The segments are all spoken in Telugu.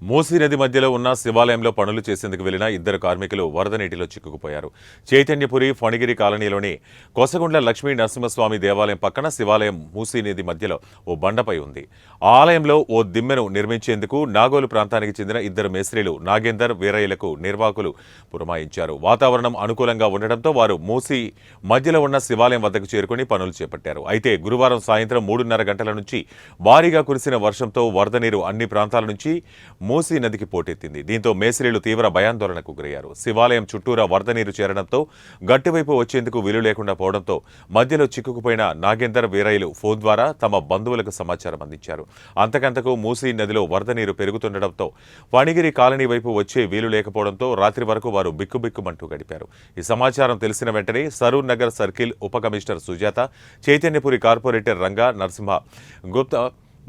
మూసీ నది మధ్యలో ఉన్న శివాలయంలో పనులు చేసేందుకు వెళ్లిన ఇద్దరు కార్మికులు వరద నీటిలో చిక్కుకుపోయారు. చైతన్యపురి ఫణిగిరి కాలనీలోని కొసగుండ్ల లక్ష్మీ నరసింహస్వామి దేవాలయం పక్కన శివాలయం మూసీ నది మధ్యలో ఓ బండపై ఉంది. ఆ ఆలయంలో ఓ దిమ్మెను నిర్మించేందుకు నాగోలు ప్రాంతానికి చెందిన ఇద్దరు మేస్త్రీలు నాగేందర్, వీరయ్యలకు నిర్వాహకులు పురమాయించారు. వాతావరణం అనుకూలంగా ఉండడంతో వారు మూసీ మధ్యలో ఉన్న శివాలయం వద్దకు చేరుకుని పనులు చేపట్టారు. అయితే గురువారం సాయంత్రం 3:30 గంటల నుంచి భారీగా కురిసిన వర్షంతో వరద నీరు అన్ని ప్రాంతాల నుంచి మూసీ నదికి పోటెత్తింది. దీంతో మేస్త్రీలు తీవ్ర భయాందోళనకు గురయ్యారు. శివాలయం చుట్టూరా వరద నీరు చేరడంతో గట్టివైపు వచ్చేందుకు వీలు లేకుండా పోవడంతో మధ్యలో చిక్కుకుపోయిన నాగేందర్, వీరయ్యలు ఫోన్ ద్వారా తమ బంధువులకు సమాచారం అందించారు. అంతకంతకు మూసీ నదిలో వరద నీరు పెరుగుతుండటంతో ఫణిగిరి కాలనీ వైపు వచ్చే వీలు లేకపోవడంతో రాత్రి వరకు వారు బిక్కుబిక్కుమంటూ గడిపారు. ఈ సమాచారం తెలిసిన వెంటనే సరూర్ నగర్ సర్కిల్ ఉప కమిషనర్ సుజాత, చైతన్యపురి కార్పొరేటర్ రంగా నరసింహ గుప్తా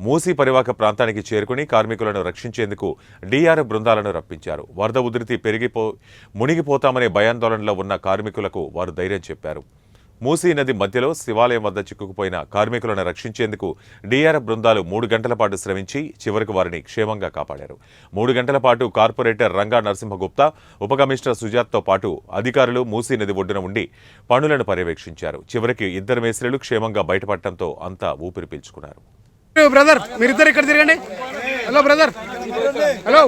మూసీ పరివాహక ప్రాంతానికి చేరుకుని కార్మికులను రక్షించేందుకు డీఆర్ఎఫ్ బృందాలను రప్పించారు. వరద ఉధృతి మునిగిపోతామనే భయాందోళనలో ఉన్న కార్మికులకు వారు ధైర్యం చెప్పారు. మూసీ నది మధ్యలో శివాలయం వద్ద చిక్కుకుపోయిన కార్మికులను రక్షించేందుకు డీఆర్ఎఫ్ బృందాలు 3 గంటల పాటు శ్రమించి చివరకు వారిని క్షేమంగా కాపాడారు. 3 గంటల పాటు కార్పొరేటర్ రంగా నరసింహ గుప్తా, ఉప కమిషనర్ సుజాత్తో పాటు అధికారులు మూసీ నది ఒడ్డున ఉండి పనులను పర్యవేక్షించారు. చివరికి ఇద్దరు మేస్త్రీలు క్షేమంగా బయటపడటంతో అంతా ఊపిరి పీల్చుకున్నారు. బ్రదర్, మీరిద్దరు ఇక్కడ తిరగండి. Hello brother, hello.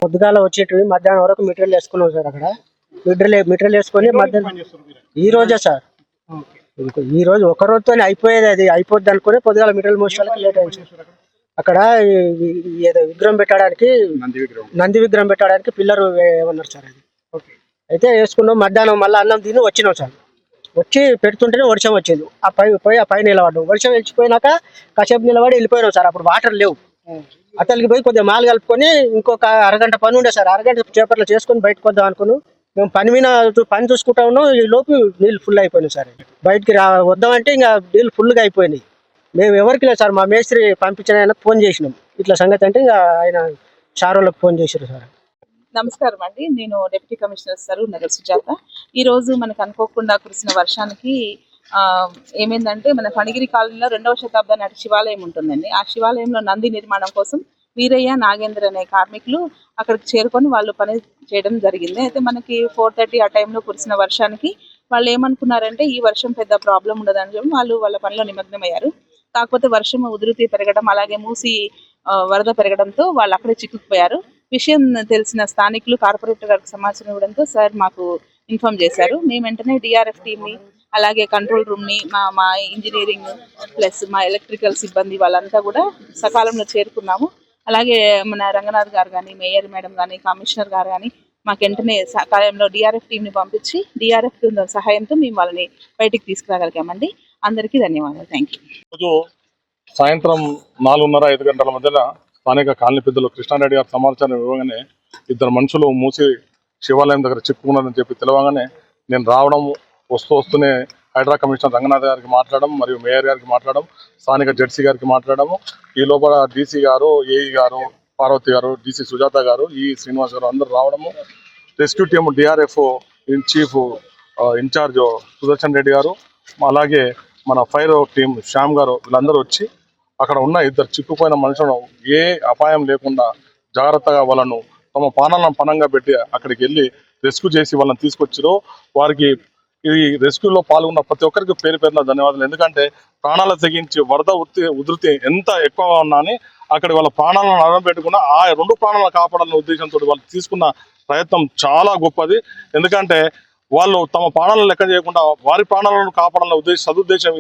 పొద్దుగాల వచ్చేటివి మధ్యాహ్నం వరకు మెటీరియల్ వేసుకున్నాం సార్. అక్కడ మెటీరియల్ వేసుకొని మధ్యాహ్నం ఈ రోజే సార్, ఈ రోజు ఒక రోజుతోనే అయిపోయేది. అది అయిపోద్ది అనుకుని పొద్దుగాల మెటీరియల్ మోసాలకు లేట్ అయింది సార్. అక్కడ ఏదో విగ్రహం పెట్టడానికి, నంది విగ్రహం పెట్టడానికి పిల్లర్ ఏమన్నారు సార్. అది అయితే వేసుకున్నాం. మధ్యాహ్నం మళ్ళీ అన్నం తిని వచ్చినాం సార్. వచ్చి పెడుతుంటేనే వర్షం వచ్చింది. ఆ పై నిలబడ్డాం. వర్షం వెళ్ళిపోయినాక కాసేపు నిలబడి వెళ్ళిపోయినాం సార్. అప్పుడు వాటర్ లేవు. అతలికి పోయి కొద్దిగా మాలు కలుపుకొని ఇంకొక అరగంట పని ఉండే సార్. అరగంట చేపట్లు చేసుకొని బయటకు వద్దాం అనుకున్నాం. మేము పని చూసుకుంటా ఉన్నాం. ఈ లోపు నీళ్ళు ఫుల్ అయిపోయినాయి సార్. బయటికి వద్దామంటే ఇంకా నీళ్ళు ఫుల్గా అయిపోయినాయి. మేము ఎవరికి లేదు సార్. మా మేస్త్రి పంపించిన ఆయనకు ఫోన్ చేసినాం. ఇట్లా సంగతి అంటే ఇంకా ఆయన సార్ వాళ్ళకి ఫోన్ చేశారు సార్. నమస్కారం అండి, నేను డిప్యూటీ కమిషనర్ సరూర్ నగర్ సుజాత. ఈరోజు మనకు అనుకోకుండా కురిసిన వర్షానికి ఏమైందంటే మన ఫణిగిరి కాలనీలో 2వ శతాబ్దం నాటి శివాలయం ఉంటుందండి. ఆ శివాలయంలో నంది నిర్మాణం కోసం వీరయ్య, నాగేంద్ర అనే కార్మికులు అక్కడికి చేరుకొని వాళ్ళు పని చేయడం జరిగింది. అయితే మనకి 4:30 ఆ టైంలో కురిసిన వర్షానికి వాళ్ళు ఏమనుకున్నారంటే ఈ వర్షం పెద్ద ప్రాబ్లం ఉండదని చెప్పి వాళ్ళు వాళ్ళ పనిలో నిమగ్నమయ్యారు. కాకపోతే వర్షం ఉధృతి పెరగడం, అలాగే మూసి వరద పెరగడంతో వాళ్ళు అక్కడే చిక్కుకుపోయారు. విషయం తెలిసిన స్థానికులు కార్పొరేటర్ గారికి సమాచారం ఇవ్వడంతో సార్ మాకు ఇన్ఫార్మ్ చేశారు. మేము వెంటనే డిఆర్ఎఫ్ టీమ్ని, అలాగే కంట్రోల్ రూమ్ని, మా ఇంజనీరింగ్ ప్లస్ మా ఎలక్ట్రికల్ సిబ్బంది వాళ్ళంతా కూడా సకాలంలో చేరుకున్నాము. అలాగే మన రంగనాథ్ గారు కానీ, మేయర్ మేడం కానీ, కమిషనర్ గారు కానీ మాకు వెంటనే సకాలంలో డిఆర్ఎఫ్ టీమ్ని పంపించి డిఆర్ఎఫ్ బృందం సహాయంతో మేము వాళ్ళని బయటికి తీసుకురాగలిగామండి. అందరికీ ధన్యవాదాలు. Thank you. సాయంత్రం 4:30-5 గంటల మధ్యన స్థానిక కాలనీ పెద్దలు కృష్ణారెడ్డి గారు సమాచారం ఇవ్వగానే ఇద్దరు మనుషులు మూసి శివాలయం దగ్గర చిక్కుకున్నారని చెప్పి తెలవగానే నేను రావడం, వస్తూనే హైడ్రా కమిషనర్ రంగనాథ్ గారికి మాట్లాడడం, మరియు మేయర్ గారికి మాట్లాడడం, స్థానిక జడ్సీ గారికి మాట్లాడము. ఈ లోపల డీసీ గారు, ఏఈ గారు, పార్వతి గారు, డీసీ సుజాత గారు, ఈ శ్రీనివాస్ గారు అందరూ రావడము. Rescue team DRF chief in-charge Sudarshan Reddy గారు, అలాగే మన ఫైర్ టీం శ్యామ్ గారు వీళ్ళందరూ వచ్చి అక్కడ ఉన్న ఇద్దరు చిక్కుపోయిన మనుషులను ఏ అపాయం లేకుండా జాగ్రత్తగా వాళ్ళను తమ ప్రాణాలను పణంగా పెట్టి అక్కడికి వెళ్ళి రెస్క్యూ చేసి వాళ్ళని తీసుకొచ్చారు. వారికి ఈ రెస్క్యూలో పాల్గొన్న ప్రతి ఒక్కరికి పేరు పేరున ధన్యవాదాలు. ఎందుకంటే ప్రాణాలు తెగించి వరద ఉధృతి ఎంత ఎక్కువగా ఉన్నా అని అక్కడి వాళ్ళ ప్రాణాలను అడగబెట్టుకున్న ఆ 2 ప్రాణాలను కాపాడాలనే ఉద్దేశంతో వాళ్ళు తీసుకున్న ప్రయత్నం చాలా గొప్పది. ఎందుకంటే వాళ్ళు తమ ప్రాణాలను లెక్క చేయకుండా వారి ప్రాణాలను కాపాడాలనే సదుద్దేశం